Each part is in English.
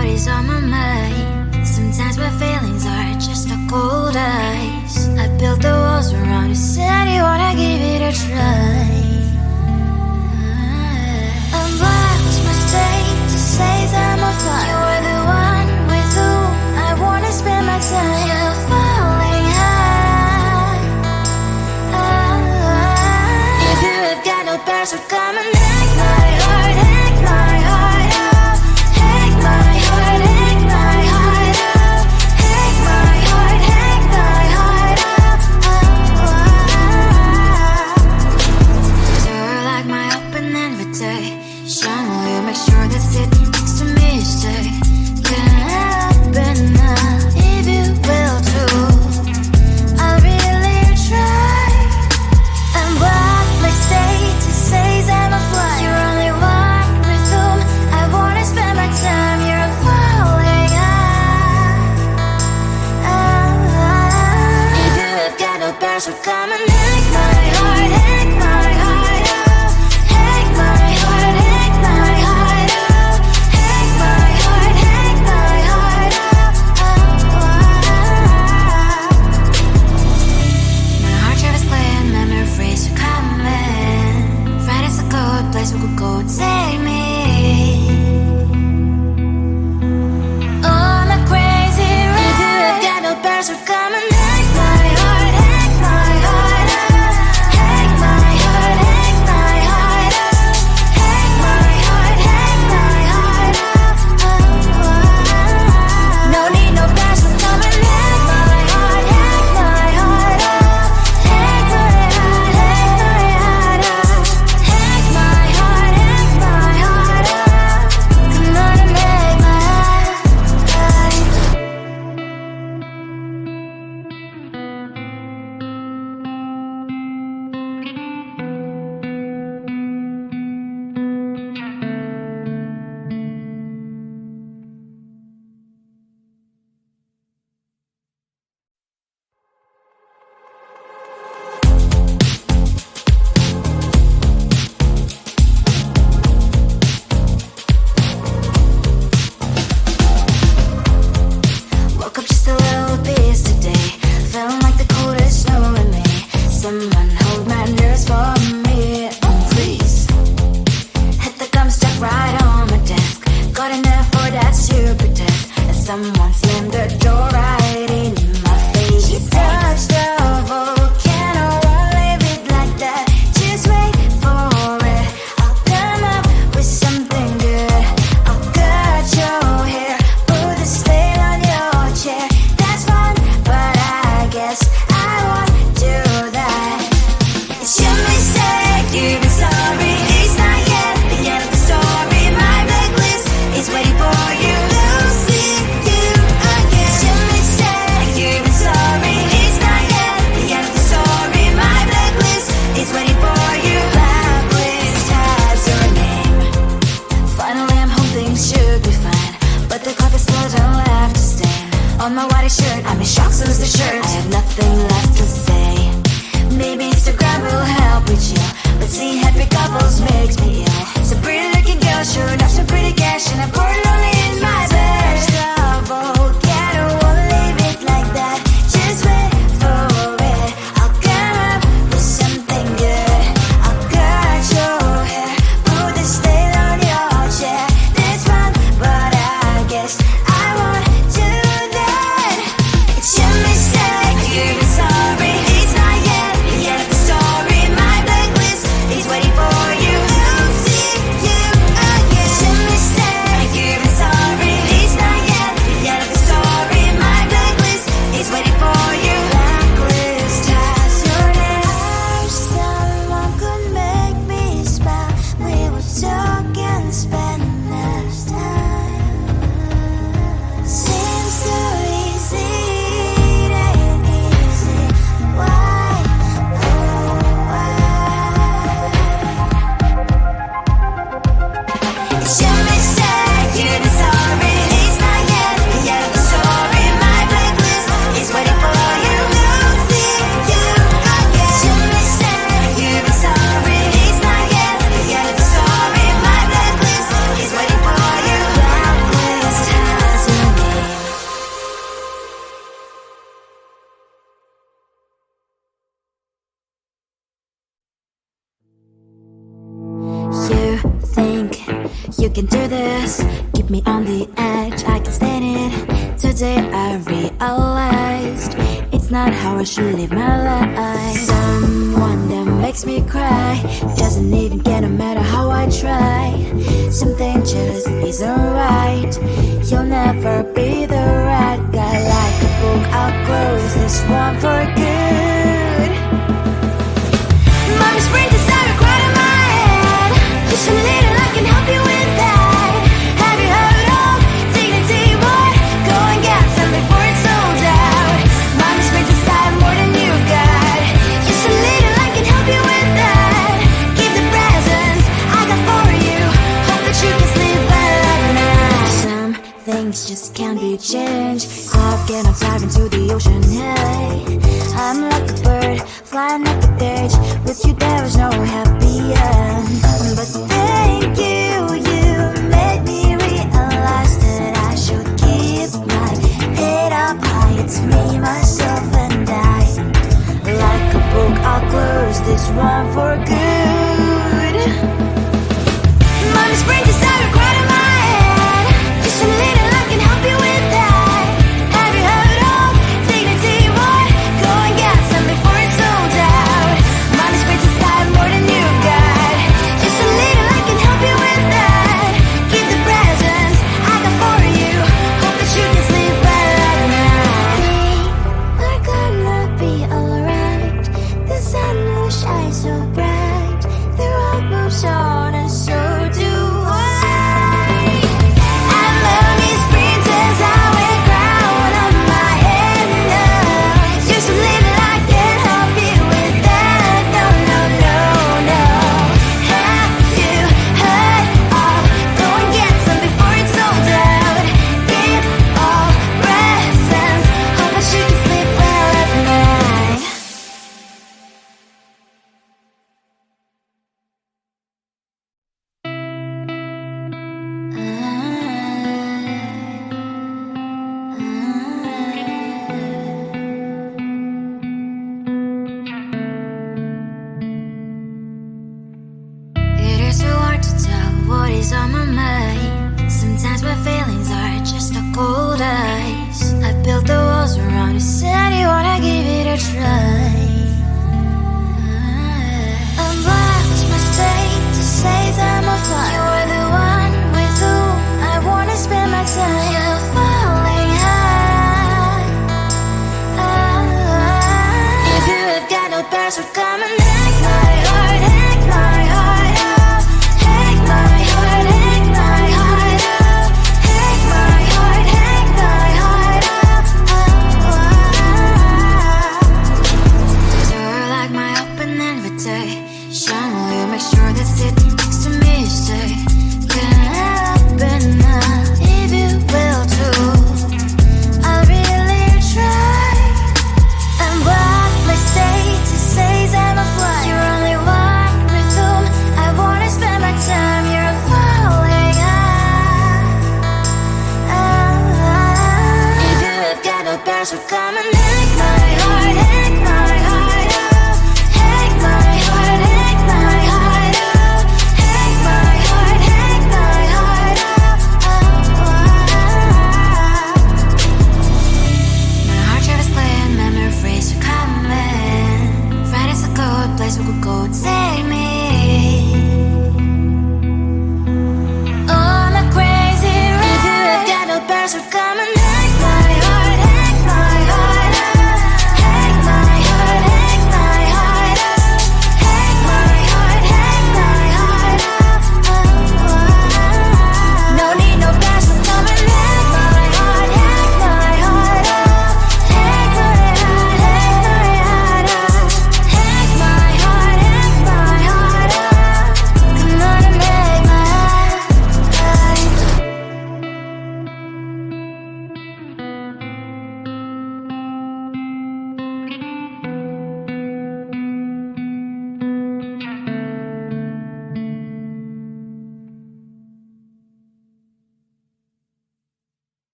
what is on my mind. Sometimes my feelings are just a cold ice. I built the walls around you, said you wanna give it a try. I'm lost my state to say I'm a fly. You are the one with whom I wanna spend my time. You're falling high. If you have got no powers, so come and hack my heart, hack my heart out. Hack my heart, hack my heart out. Hack my heart, hack my heart out. You're like my open invitation. Will you make sure that sitting next to me you stay? Can happen now, if you will too. I'll really try. And what my state to say I'm a fly. You're only one with whom I wanna spend my time. You're falling high. If you have got no powers, so come and hack my heart, hack my heart out. Hack my heart, hack my heart out. Hack my heart, hack my heart out. My heart travels playing memories are coming. Friday's a good place we could go, take me. On a crazy ride. If you have got no powers, so come and hack my heart, hack my heart out. Hack my heart, hack my heart out. Hack my heart, hack my heart out. No need no powers, so come and hack my heart, hack my heart out. Hack my heart, hack my heart out. Hack my heart, hack my heart out. Come on and make my heart. Woke up just a little pissed today. Feeling like the coldest snow in me. Someone hold my nerves for me, please. Hit the gum stuck right on my desk. Got enough for that stupid test. And someone slammed the door right in my face. She touched the volcano, won't leave it like that. Just wait for it. I'll come up with something good. I'll cut your hair, put a stain on your chair. That's fun, but I guess I won't do that. It's your mistake, you've been sorry. It's not yet the end of the story. My blacklist is waiting for you. Losing you again. It's your mistake, you've been sorry. It's not yet the end of the story. My blacklist is waiting for you. Blacklist has your name. Finally, I'm home, things should be fine. But the carpet's spilled and left a stain on my white shirt. I'm in shock, so is the shirt. I have nothing left to say. Maybe Instagram will help with you, but seeing happy couples makes me ill. Some pretty looking girl showing off some pretty cash, and I'm pouring lonely in my bed. Volcano, won't leave it like that. Just wait for it. I'll come up with something good. I'll cut your hair, put the stain on your chair. That's fun, but I guess I won't do that. It's your mistake, you've been sorry. me on the edge, I can stand it. Today I realized it's not how I should live my life. Someone that makes me cry doesn't even get no matter how I try. Something just isn't right. You'll never be the right guy. Like a book, I'll close this one for good. Mommy springs inside a cry in my head. Just a little, I can help you with that. Have you heard of dignity, boy? Go and get some before it's sold out. Mommy springs inside more than you've got. Just a little, I can help you with that. Keep the presents I got for you. Hope that you can sleep well at night. Some things just can't be changed. Stop getting dive into the ocean, hey. I'm like a bird, flying like a cage. With you there is no happy end. But thank you, you made me realize that I should keep my head up high. It's me, myself and I. Like a book, I'll close this one for good. Mommy springs inside a cry in my head. Just a little, I can help you with that. Have you heard of dignity, boy? Go and get some before it's sold out. Mommy springs inside more than you've got. Just a little, I can help you with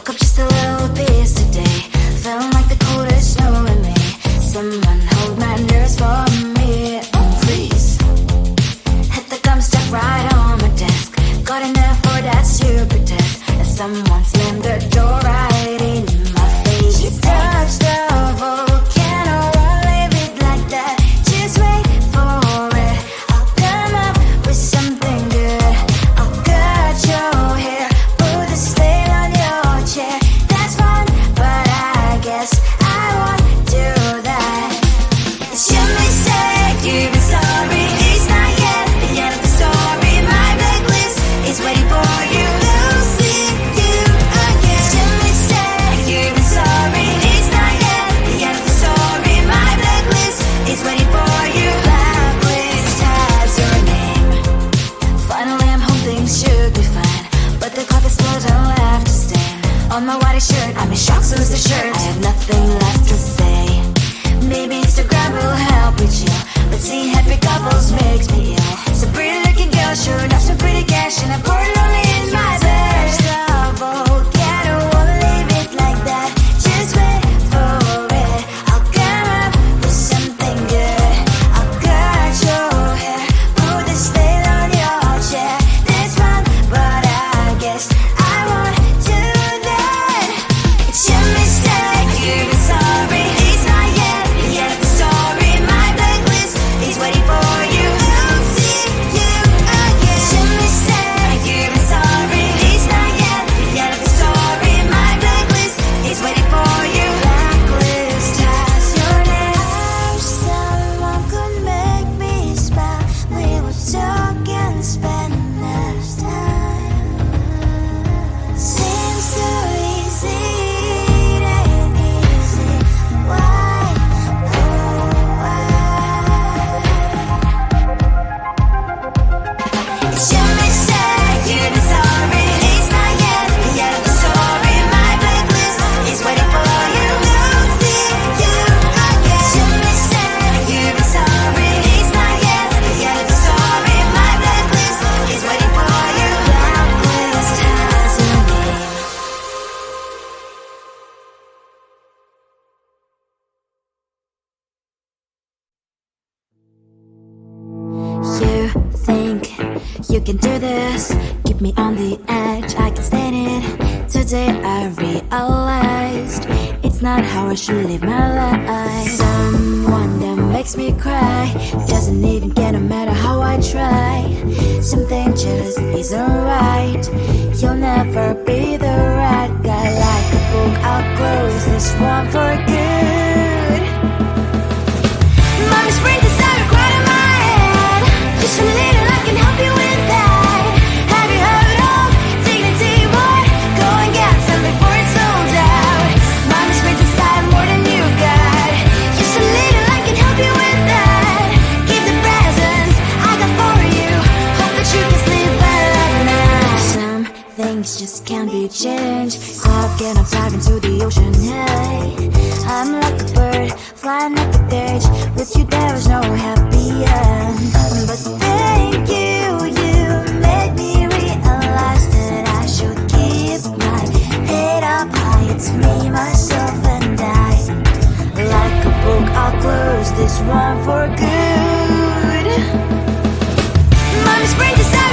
Woke up just a little pissed today. Feeling like the coldest snow in me. Someone hold my nerves for me, oh please. Hit the gum stuck right on my desk. Got in there for that stupid test. And someone slammed the door right in my face. You touched the volcano, won't leave it like that. Just wait for it. I'll come up with something good. I'll cut your hair, put the stain on your chair. That's fun, but I guess I won't do that. It's your mistake, you've been sorry. It's not yet the end of the story. My blacklist is waiting for you. We'll see you again. It's your mistake, you've been sorry. It's not yet the end of the story. My blacklist is waiting for you. Blacklist has your name. Finally I'm home, things should be fine, but the coffee still don't left to stain on my white shirt. I'm in shock, so is the shirt. I have nothing left to say. Maybe Instagram will help me chill, but seeing happy couples makes me ill. Some pretty looking girl showing off some pretty cash, and I'm bored lonely in my bed. Volcano, won't leave it like that. Just wait for it. I'll come up with something good. I'll cut your hair, put the stain on your chair. That's fun, but I guess I won't do that. It's your mistake, you've been sorry. It's not yet the end of the story. My blacklist is waiting for you. I'll see you again. It's your mistake, you've been sorry. It's not yet the end of the story. My blacklist is waiting for you. Blacklist has your name. Someone could make me smile. We would talk and spend less time. Seems so easy, it ain't easy. Why, oh why? It's your mistake, you've been sorry. It's not yet the end of the story. My blacklist is waiting for you. We'll see you again. It's your mistake, you've been sorry. It's not yet the end of the story. My blacklist is waiting for you. Blacklist has your name. You think you can do this, keep me on the edge, I can stand it. Today I realized it's not how I should live my life. Someone that makes me cry doesn't even get no matter how I try. Something just isn't right. You'll never be the right guy. Like a book, I'll close this one for good. Mommy's brain decided right in my head. Just a little, I can help you with that. Have you heard of dignity, boy? Go and get some before it's sold out. Mommy's brain decided more than you got. Just a little, I can help you with that. Keep the presents I got for you. Hope that you can sleep better at night. Some things just can't be changed. Stop getting diving into the ocean, hey. I'm like a bird, flying up the cage. With you there is no happy end. But thank you, you made me realize that I should keep my head up high. It's me, myself and I. Like a book, I'll close this one for good. Mommy's brain decided